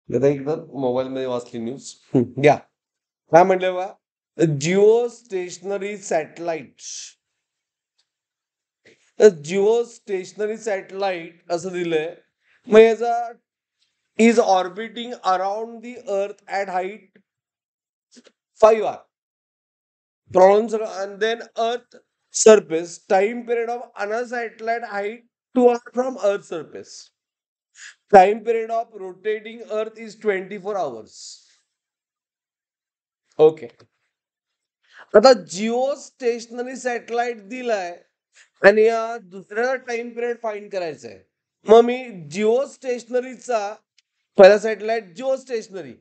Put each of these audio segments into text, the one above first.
आता एकदा मोबाईल मध्ये वाचली न्यूज. घ्या. काय म्हटलं बा? Geostationary satellite. Geostationary satellite असं दिलंय. मग याचा is orbiting around the earth at height 5 hours. And then earth surface, time period of another satellite height 2 hours from earth surface. Time period of rotating earth is 24 hours. Okay. आता Jio stationery satellite दिलाय आणि या दुसऱ्या time period find करायचा आहे. मग मी जिओ स्टेशनरीचा पहिला satellite Jio stationery,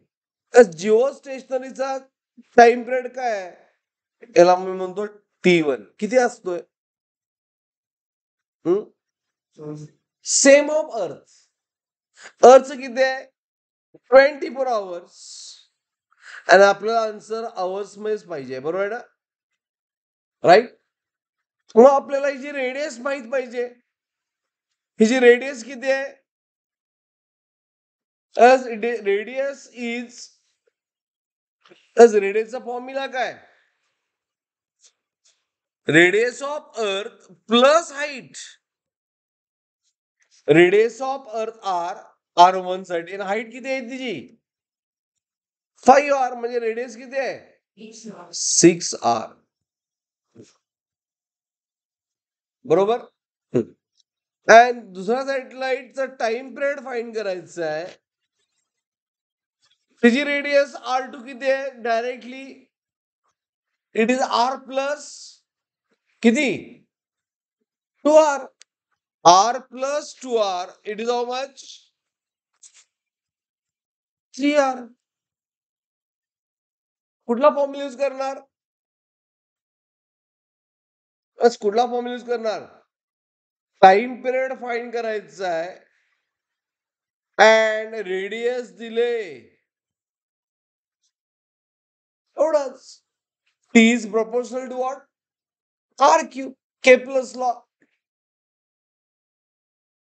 तर जिओ स्टेशनरीचा टाइम पिरियड काय आहे? याला मी म्हणतो T1. किती असतोय? Same of earth. अर्थ किती आहे? 24 आवर्स. आणि आपल्याला आन्सर आवर्स मध्येच पाहिजे, बरोबर आहे ना? राईट. मग आपल्याला हिची रेडियस माहित पाहिजे. हिची रेडियस किती आहे? रेडियस इज रेडियसचा फॉर्म्युला काय? Radius of earth plus height. Radius of earth R1 साठी आणि हाईट किती आहे तिची? 5 R. म्हणजे रेडियस किती आहे? 6 R. बरोबर. अँड दुसरा सॅटेलाइटचा टाइम पिरियड फाइंड करायचा आहे. तिची रेडियस R2 किती आहे? Directly it is R plus किती? 2R. R plus 2R. It is how much? 3R. कुठला फॉर्म्युला यूज करणार? कुठला फॉर्म्युला यूज करणार? टाइम पिरियड फाइंड करायचा आहे अँड रेडियस दिले एवढंच. T is proportional to what? R cube. Kepler's law.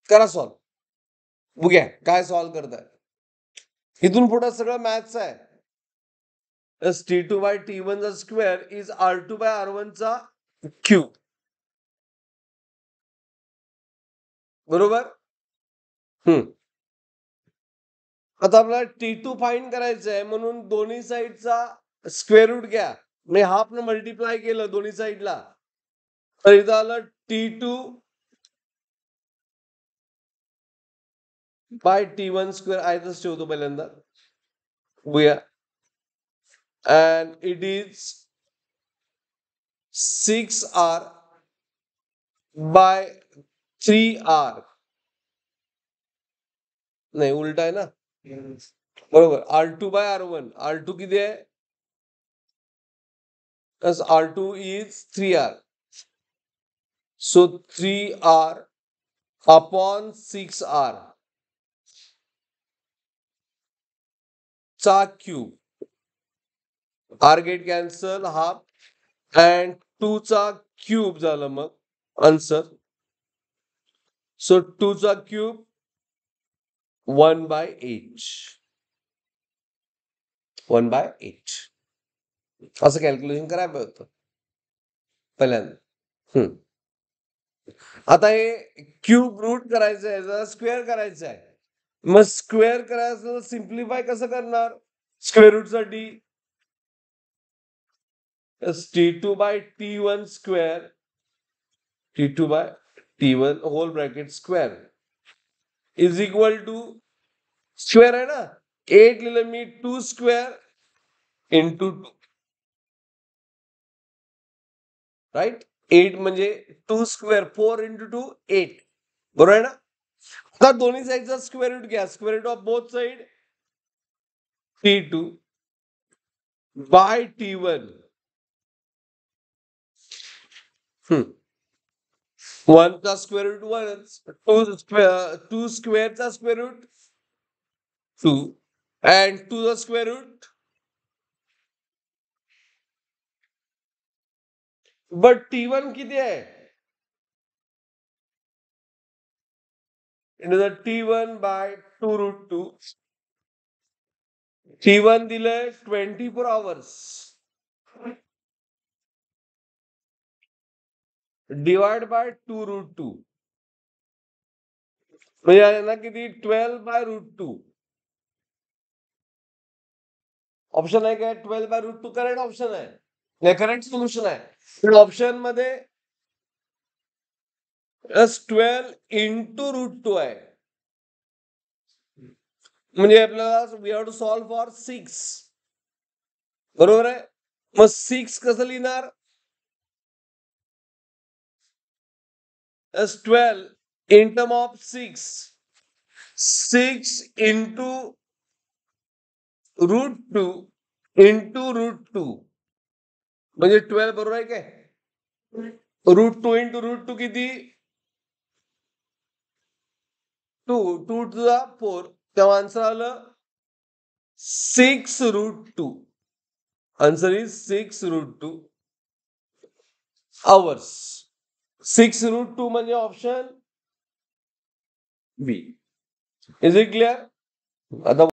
करा सॉल्व. बघूया काय सॉल्व करताय. इथून पुढे सगळं मॅथ्स आहे. T2 बाय T1 चा square is R2 bye R1 चा क्यूब. बरोबर. आता आपल्याला T2 फाइंड करायचं आहे, म्हणून दोन्ही साईडचा स्क्वेअर रूट घ्या. मी हाफ न मल्टिप्लाय केलं दोन्ही साईडला, तर इथं आलं T2 बाय T1 स्क्वेअर. आयतच ठेवतो पहिल्यांदा. बघूया. And it is 6R by 3R. नाही, उलटा आहे ना. बरोबर. R2 bye R1. R2 किती आहे? R2 is 3R. So 3R upon 6R चा cube. R get cancel, half and 2 चा क्यूब झालं मग आन्सर. सो 2 चा क्यूब 1/8. 1/8 असं कॅल्क्युलेशन करायला होतं पहिल्यांदा. आता हे क्यूब रूट करायचं आहे, जरा स्क्वेअर करायचं आहे. मग स्क्वेअर करायचं सिम्प्लिफाय कसं करणार? स्क्वेअर रूट साठी T2 by T1 square. T2 by T1 whole bracket square is equal to square आहे ना. 8 लिहिलं मी, 2 स्क्वेअर इंटू 2. राईट. 8 म्हणजे 2 स्क्वेअर, 4 इंटू 2 8. बरोबर आहे ना. आता दोन्ही साईडचा स्क्वेअर रूट घ्या. Square root of both side T2 by T1. 1 चा स्क्वेअर रूट 1. 2 स्क्वेअरचा स्क्वेअर रूट 2 अँड 2 चा स्क्वेअर रूट. बट T1 किती आहे? It is a T1 by 2 root 2. T1 दिलंय 24 hours. Divide by 2√2. म्हणजे आले ना किती 12/√2. ऑप्शन आहे काय 12/√2 करेक्ट ऑप्शन आहे, करेक्ट सोल्युशन आहे. ऑप्शन मध्ये 12 इंटू √2 आहे. म्हणजे आपल्याला we have to solve for 6. बरोबर आहे. मग 6 कसं लिहिणार? 12 in term of 6. 6 into √2 into √2 म्हणजे 12 बरोबर आहे काय? √2 into √2 किती? 2 to the 4. तेव्हा आन्सर आलं 6√2. Answer is 6√2 hours. 6√2 म्हणजे option B. Is it clear? आता